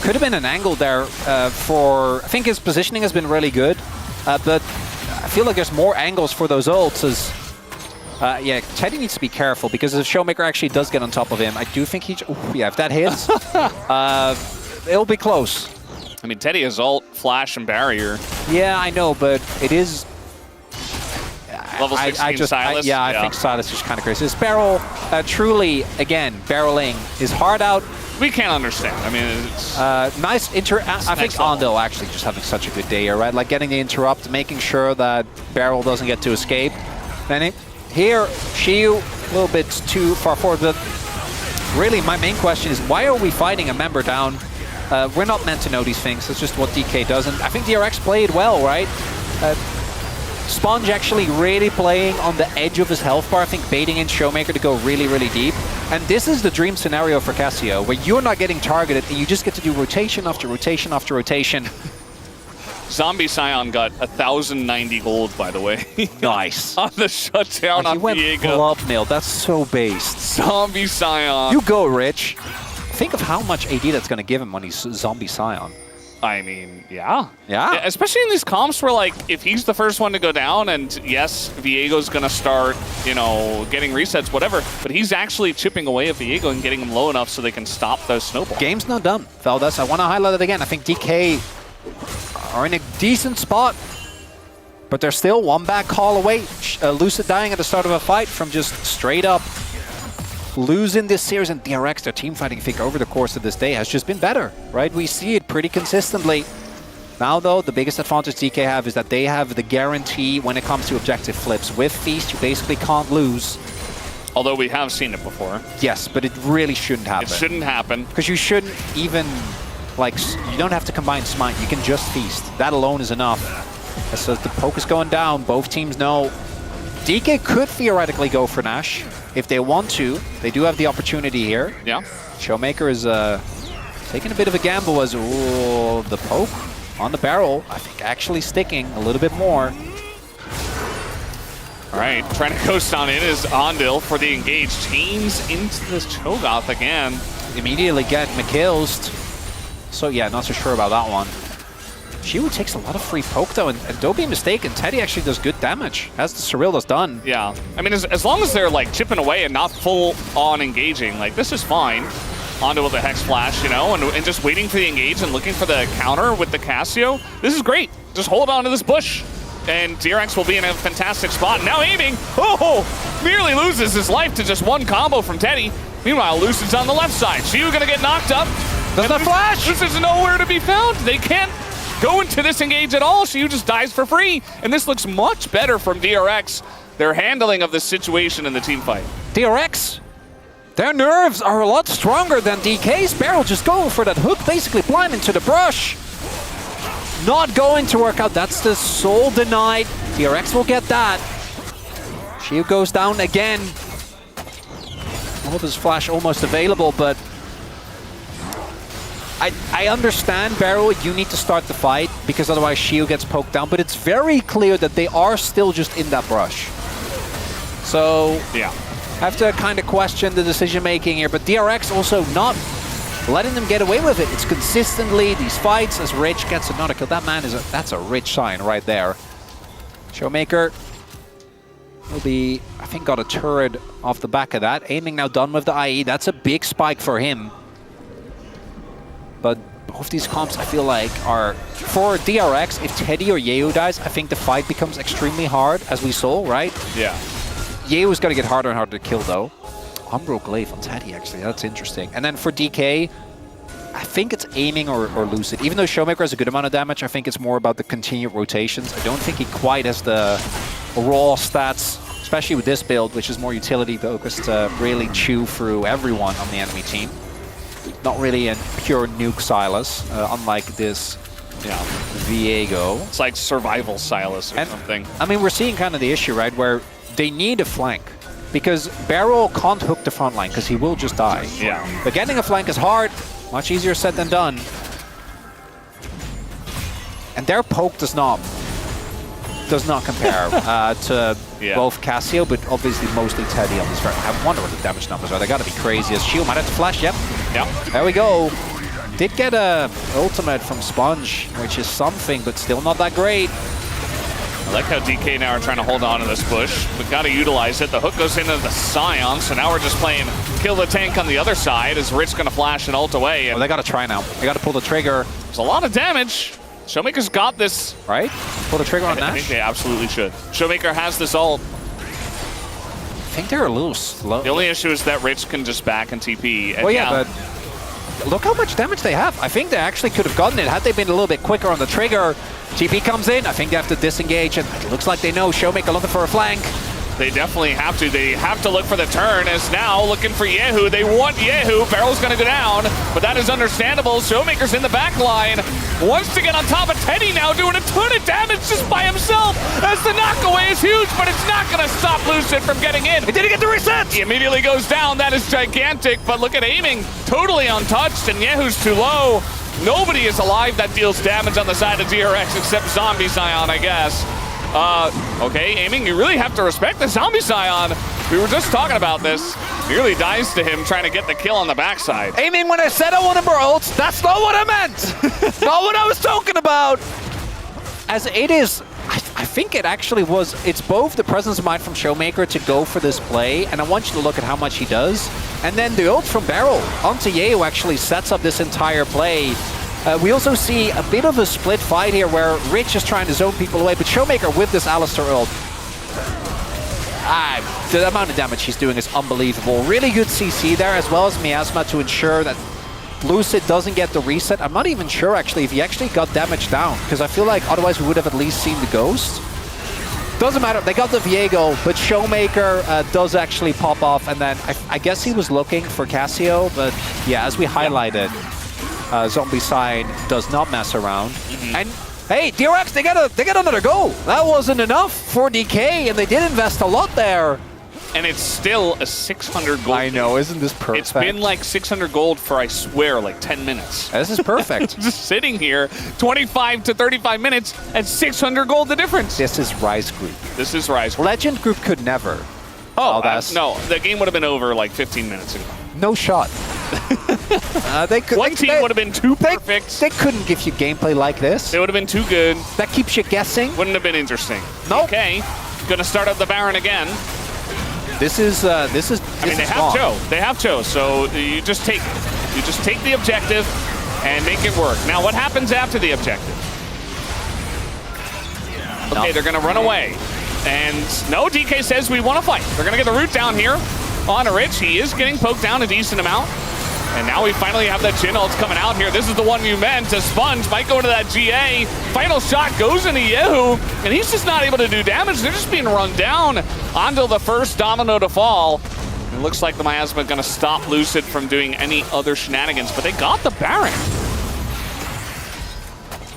could have been an angle there for... I think his positioning has been really good, but I feel like there's more angles for those ults as... yeah, Teddy needs to be careful because if Showmaker actually does get on top of him, I do think he... yeah, if that hits, it'll be close. I mean, Teddy has ult, flash, and barrier. Yeah, I know, but it is... Level 16 Silas? I think Silas is kind of crazy. This barrel, truly, again, barreling is hard out. We can't understand. I mean, it's... nice I think Ondo actually just having such a good day here, right? Like getting the interrupt, making sure that Barrel doesn't get to escape. And here, Shiu, a little bit too far forward. But really, my main question is, why are we fighting a member down? We're not meant to know these things. It's just what DK does. And I think DRX played well, right? Sponge actually really playing on the edge of his health bar, I think baiting in Showmaker to go really, really deep. And this is the dream scenario for Cassio, where you're not getting targeted and you just get to do rotation after rotation after rotation. Zombie Scion got 1,090 gold, by the way. Nice. On the shutdown on Viego. He went blob nail. That's so based. Zombie Scion. You go, Rich. Think of how much AD that's going to give him when he's Zombie Scion. I mean, yeah. Yeah. Especially in these comps where, like, if he's the first one to go down, and yes, Viego's going to start, you know, getting resets, whatever, but he's actually chipping away at Viego and getting him low enough so they can stop those snowballs. Game's not done, Valdes. I want to highlight it again. I think DK are in a decent spot, but they're still one back call away. Lucid dying at the start of a fight from just straight up losing this series, and DRX, their team fighting, I think, over the course of this day has just been better, right? We see it pretty consistently. Now, though, the biggest advantage DK have is that they have the guarantee when it comes to objective flips. With Feast, you basically can't lose. Although we have seen it before. Yes, but it really shouldn't happen. It shouldn't happen. Because you shouldn't even, like, you don't have to combine Smite. You can just Feast. That alone is enough. So the poke is going down. Both teams know DK could theoretically go for Nash. If they want to, they do have the opportunity here. Yeah. Showmaker is taking a bit of a gamble as the poke on the barrel, I think, actually sticking a little bit more. All right, trying to coast on in is Ondil for the engage. Chains into this Cho'Gath again. Immediately get McKilled. So yeah, not so sure about that one. Shiu takes a lot of free poke though, and don't be mistaken, Teddy actually does good damage, as the Surreal has done. Yeah, I mean, as long as they're like chipping away and not full on engaging, like this is fine. Onto with the Hex Flash, you know, and just waiting for the engage and looking for the counter with the Cassio. This is great. Just hold on to this bush, and DRX will be in a fantastic spot. Now aiming, nearly loses his life to just one combo from Teddy. Meanwhile, Lucid's on the left side. Shiu gonna get knocked up. Does not flash! This is nowhere to be found. They can't go into this engage at all. Shiu just dies for free. And this looks much better from DRX. Their handling of this situation in the team fight. DRX, their nerves are a lot stronger than DK's. Barrel just going for that hook, basically blind into the brush. Not going to work out. That's the soul denied. DRX will get that. Shiu goes down again. His flash almost available, but I understand, Barrel, you need to start the fight because otherwise Shiu gets poked down, but it's very clear that they are still just in that brush. So Yeah. have to kind of question the decision making here, but DRX also not letting them get away with it. It's consistently these fights as Rich gets another kill. That man that's a Rich sign right there. Showmaker will be, I think, got a turret off the back of that. Aiming now done with the IE. That's a big spike for him. But both these comps, I feel like, are... For DRX, if Teddy or Yeo dies, I think the fight becomes extremely hard, as we saw, right? Yeah. Yeo's going to get harder and harder to kill, though. Umbro Glaive on Teddy, actually. That's interesting. And then for DK, I think it's aiming or Lucid. Even though Showmaker has a good amount of damage, I think it's more about the continued rotations. I don't think he quite has the raw stats, especially with this build, which is more utility-focused, to really chew through everyone on the enemy team. Not really a pure nuke Silas, unlike this Viego. It's like survival Silas or something. I mean, we're seeing kind of the issue, right, where they need a flank. Because Barrel can't hook the front line, because he will just die. Yeah. But getting a flank is hard, much easier said than done. And their poke does not compare to both Cassio, but obviously mostly Teddy on this front. I wonder what the damage numbers are. They gotta be crazy. As Shield might have to flash, yep. There we go. Did get a ultimate from Sponge, which is something, but still not that great. I like how DK now are trying to hold on to this bush. We've got to utilize it. The hook goes into the Scion, so now we're just playing kill the tank on the other side as Rich going to flash and ult away. And they got to try now. They got to pull the trigger. There's a lot of damage. Showmaker's got this. Right? Pull the trigger on Nash? I think they absolutely should. Showmaker has this ult. I think they're a little slow. The only issue is that Rich can just back and TP. And well, yeah, but look how much damage they have. I think they actually could have gotten it had they been a little bit quicker on the trigger. TP comes in. I think they have to disengage, and it looks like they know Showmaker looking for a flank. They definitely have to. They have to look for the turn, as now looking for Yehu. They want Yehu. Barrel's going to go down, but that is understandable. Showmaker's in the back line. Wants to get on top of Teddy now, doing a ton of damage just by himself, as the knockaway is huge, but it's not going to stop Lucid from getting in. He didn't get the reset! He immediately goes down. That is gigantic, but look at aiming. Totally untouched, and Yehu's too low. Nobody is alive that deals damage on the side of DRX except Zombie Scion, I guess. Okay, aiming, you really have to respect the Zombie Scion. We were just talking about this. Nearly dies to him trying to get the kill on the backside. Aiming, when I said I wanted more ults, that's not what I meant! Not what I was talking about! As it is, I think it actually was, it's both the presence of mind from Showmaker to go for this play, and I want you to look at how much he does, and then the ult from Barrel onto Yeo actually sets up this entire play. We also see a bit of a split fight here where Rich is trying to zone people away, but Showmaker with this Alistar ult. The amount of damage he's doing is unbelievable. Really good CC there, as well as Miasma to ensure that Lucid doesn't get the reset. I'm not even sure, actually, if he actually got damage down, because I feel like otherwise we would have at least seen the Ghost. Doesn't matter, they got the Viego, but Showmaker does actually pop off, and then I guess he was looking for Cassio, but yeah, as we highlighted, Zombie Side does not mess around. And hey, DRX, they get another goal. That wasn't enough for DK, and they did invest a lot there. And it's still a 600 gold. I know, isn't this perfect? It's been like 600 gold for, I swear, like 10 minutes. This is perfect. Just sitting here, 25 to 35 minutes, and 600 gold the difference. This is Rise Group. This is Rise Group. Legend Group could never. Oh, no, the game would have been over like 15 minutes ago. No shot. One team would have been too perfect. They couldn't give you gameplay like this. It would have been too good. That keeps you guessing. Wouldn't have been interesting. Nope. Okay, gonna start up the Baron again. This is. I mean, they have Cho. They have Cho. So you just take the objective and make it work. Now, what happens after the objective? Okay, they're gonna run away. And no, DK says we want to fight. They're gonna get the root down here on Rich. He is getting poked down a decent amount. And now we finally have that Jhin ults coming out here. This is the one you meant. To Sponge might go into that GA. Final shot goes into Yehu, and he's just not able to do damage. They're just being run down until the first domino to fall. It looks like the Miasma going to stop Lucid from doing any other shenanigans, but they got the Baron.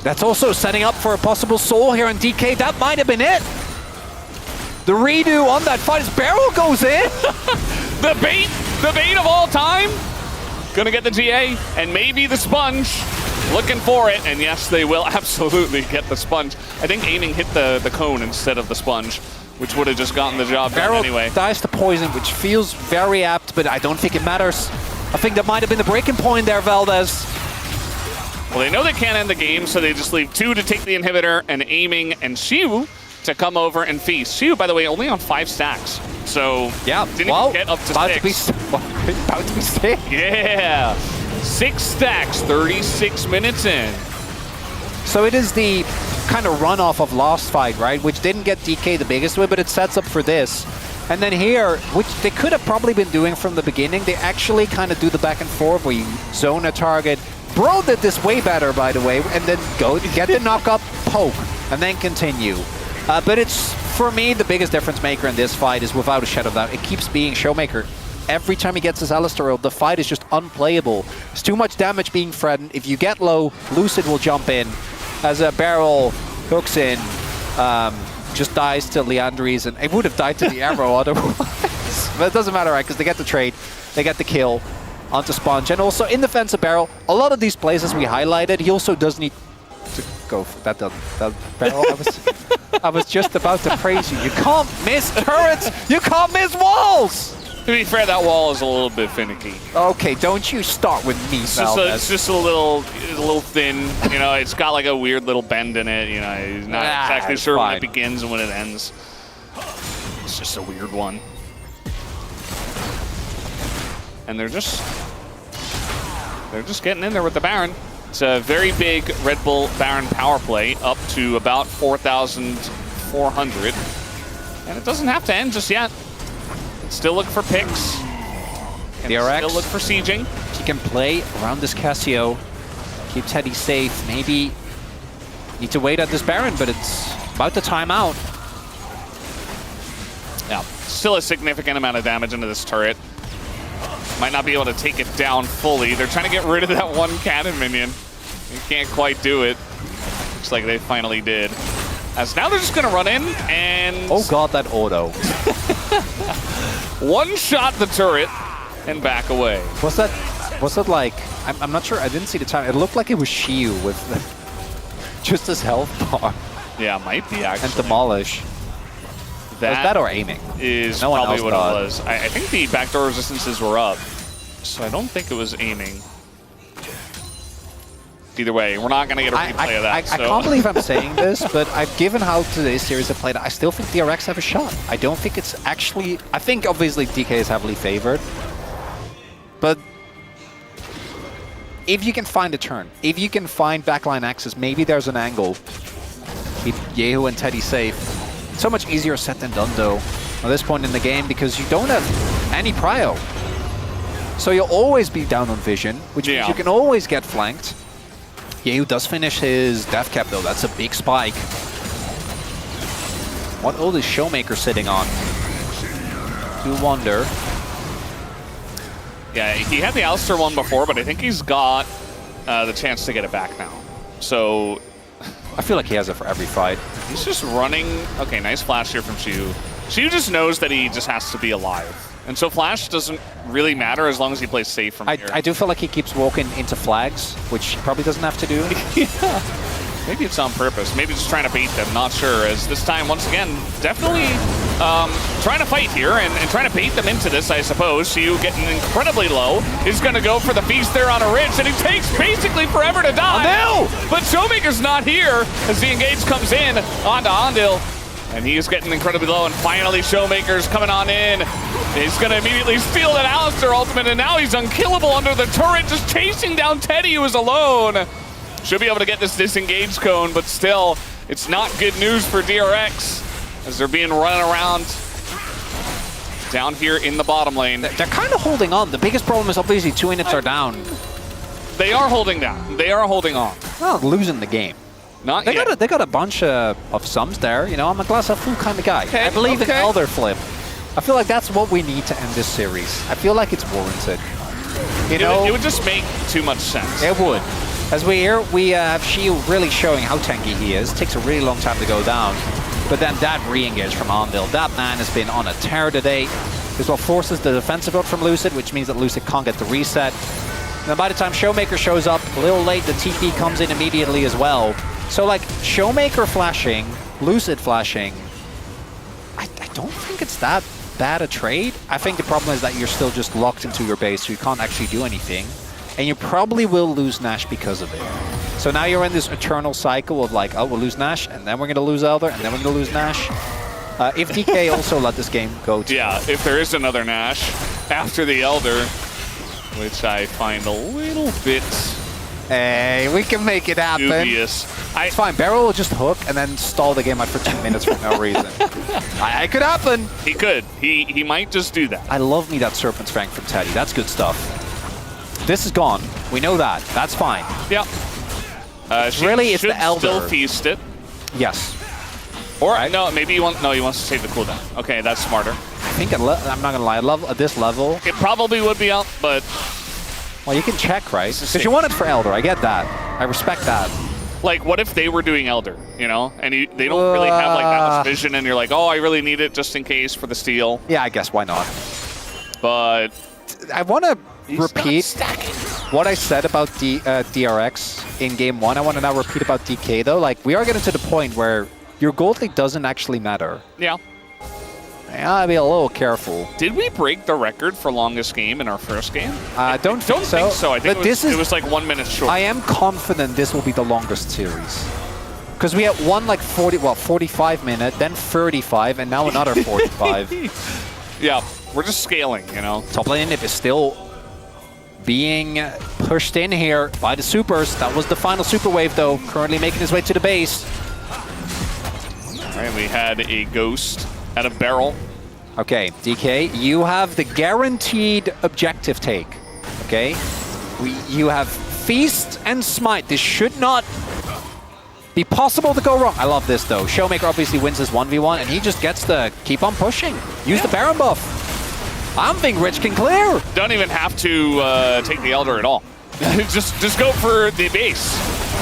That's also setting up for a possible soul here on DK. That might have been it. The redo on that fight as Barrel goes in. The bait of all time. Gonna get the GA, and maybe the Sponge. Looking for it, and yes, they will absolutely get the Sponge. I think aiming hit the cone instead of the Sponge. which would have just gotten the job done Barrel anyway. dies to poison, which feels very apt, but I don't think it matters. I think that might have been the breaking point there, Valdez. Well, they know they can't end the game, so they just leave 2 to take the inhibitor, and Aiming and Xiu to come over and feast. Xiu, by the way, only on 5 stacks. So, yeah, didn't even get up to 6. About to be 6. Yeah, 6 stacks, 36 minutes in. So it is the kind of runoff of last fight, right? Which didn't get DK the biggest way, but it sets up for this. And then here, which they could have probably been doing from the beginning, they actually kind of do the back and forth where you zone a target. Bro did this way better, by the way, and then go get the knock-up, poke, and then continue. But it's, for me, the biggest difference maker in this fight is without a shadow of doubt. It keeps being Showmaker. Every time he gets his Alistar ult, the fight is just unplayable. There's too much damage being threatened. If you get low, Lucid will jump in. As a Barrel hooks in, just dies to Leandries, and it would have died to the arrow otherwise. But it doesn't matter, right? Because they get the trade, they get the kill onto Sponge. And also, in defense of Barrel, a lot of these places we highlighted, he also does need to go for that. Barrel, I was just about to praise you. You can't miss turrets! You can't miss walls! To be fair, that wall is a little bit finicky. Okay, don't you start with me, It's just a little thin. You know, it's got like a weird little bend in it. You know, he's not exactly sure when it begins and when it ends. It's just a weird one. And they're just getting in there with the Baron. It's a very big Red Bull Baron power play, up to about 4,400. And it doesn't have to end just yet. Still look for picks. DRX. Still look for sieging. He can play around this Cassio. Keep Teddy safe. Maybe need to wait at this Baron, but it's about to time out. Yeah, still a significant amount of damage into this turret. Might not be able to take it down fully. They're trying to get rid of that one cannon minion. They can't quite do it. Looks like they finally did. As now they're just going to run in and... Oh god, that auto. One-shot the turret and back away. Was that like... I'm not sure, I didn't see the time. It looked like it was Shiu with just his health bar. Yeah, might be actually. And Demolish. Was that or aiming? Is no probably what thought. it was. I think the backdoor resistances were up, so I don't think it was aiming. Either way, we're not going to get a replay of that. I can't believe I'm saying this, but given how today's series have played, I still think DRX have a shot. I don't think it's actually... I think obviously DK is heavily favored, but if you can find a turn, if you can find backline access, maybe there's an angle. Keep Yehu and Teddy safe. It's so much easier said than done, though, at this point in the game, because you don't have any prio. So you'll always be down on vision, which means you can always get flanked. Yehu does finish his death cap, though. That's a big spike. What ult is Showmaker sitting on? You wonder. Yeah, he had the Alistar one before, but I think he's got the chance to get it back now. So... I feel like he has it for every fight. He's just running... Okay, nice flash here from Xiu. Xiu just knows that he just has to be alive. And so flash doesn't really matter as long as he plays safe from here. I do feel like he keeps walking into flags, which he probably doesn't have to do. Yeah. Maybe it's on purpose. Maybe just trying to bait them. Not sure. As this time, once again, definitely trying to fight here and trying to bait them into this, I suppose. Xiu getting incredibly low. He's going to go for the feast there on a ridge, and he takes basically forever to die. No! But Showmaker's not here as the engage comes in onto Andil. And he's getting incredibly low, and finally Showmaker's coming on in. He's going to immediately steal that Alistar ultimate, and now he's unkillable under the turret, just chasing down Teddy, who is alone. Should be able to get this disengage cone, but still, it's not good news for DRX, as they're being run around down here in the bottom lane. They're kind of holding on. The biggest problem is obviously 2 units are down. They are holding down. They are holding on. Not losing the game. Not yet. They got a bunch of sums there. You know, I'm a glass half full kind of guy. Okay, I believe in Elder Flip. I feel like that's what we need to end this series. I feel like it's warranted. You know, it would just make too much sense. It would. As we have Xiu really showing how tanky he is. Takes a really long time to go down. But then that re-engage from Andil. That man has been on a tear today. This what forces the defensive out from Lucid, which means that Lucid can't get the reset. And then by the time Showmaker shows up, a little late, the TP comes in immediately as well. So like, Showmaker flashing, Lucid flashing, don't think it's that bad a trade. I think the problem is that you're still just locked into your base, so you can't actually do anything. And you probably will lose Nash because of it. So now you're in this eternal cycle of like, oh, we'll lose Nash, and then we're going to lose Elder, and then we're going to lose Nash. If DK also let this game go to... Yeah, if there is another Nash after the Elder, which I find a little bit... Hey, we can make it happen. Dubious. It's fine. Barrel will just hook and then stall the game out for 2 minutes for no reason. It could happen. He could. He might just do that. I love me that Serpent's Fang from Teddy. That's good stuff. This is gone. We know that. That's fine. Yeah. Really, it's the Elder. Still feast it. Yes. Or right. No, maybe he wants. No, he wants to save the cooldown. Okay, that's smarter. I think I'm not gonna lie. At this level, it probably would be out, but well, you can check, right? Because you want it for Elder. I get that. I respect that. Like, what if they were doing Elder, you know, and they don't really have like that much vision, and you're like, oh, I really need it just in case for the steal. Yeah, I guess why not? But I want to repeat what I said about DRX in game 1. I want to now repeat about DK though. Like, we are getting to the point where your gold league doesn't actually matter. Yeah. I gotta be a little careful. Did we break the record for longest game in our first game? I don't think so. I think it was like 1 minute short. I am confident this will be the longest series. Because we had one like 45 minute, then 35, and now another 45. Yeah, we're just scaling, you know. Top lane Nip is still being pushed in here by the supers. That was the final super wave though, currently making his way to the base. All right, we had a ghost at a barrel. Okay, DK, you have the guaranteed objective take, okay? You have Feast and Smite. This should not be possible to go wrong. I love this, though. Showmaker obviously wins this 1v1, and he just gets to keep on pushing. Use the Baron buff. I'm being Rich can clear. Don't even have to take the Elder at all. just go for the base.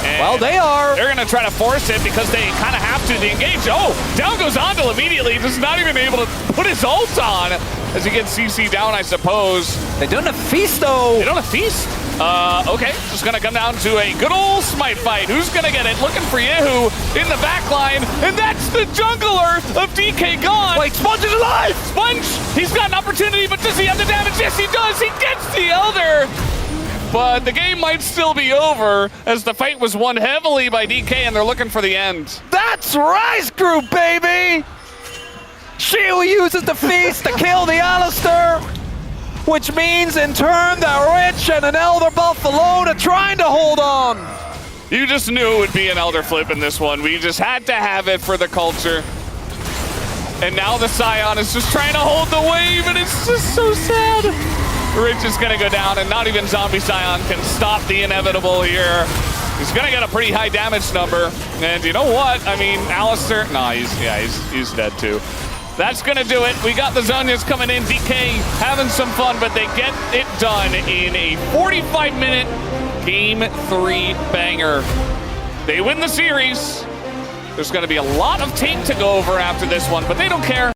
And well, they are. They're going to try to force it because they kind of have to. They engage. Oh, down goes Andal immediately. Just not even able to put his ult on as he gets CC down, I suppose. They don't have Feast, though. They don't have Feast. Okay, just going to come down to a good old Smite fight. Who's going to get it? Looking for Yehu in the back line. And that's the jungler of DK gone. Wait, Sponge is alive. Sponge, he's got an opportunity, but does he have the damage? Yes, he does. He gets the Elder. But the game might still be over as the fight was won heavily by DK and they're looking for the end. That's Rise Group, baby! Shield uses the Feast to kill the Alistair, which means in turn that Rich and an Elder buff alone are trying to hold on. You just knew it would be an Elder flip in this one. We just had to have it for the culture. And now the Scion is just trying to hold the wave and it's just so sad. Rich is gonna go down and not even Zombie Scion can stop the inevitable here. He's gonna get a pretty high damage number. And you know what? I mean, Alistair, nah, he's dead too. That's gonna do it. We got the Zonias coming in. DK having some fun, but they get it done in a 45-minute Game 3 banger. They win the series. There's gonna be a lot of tape to go over after this one, but they don't care.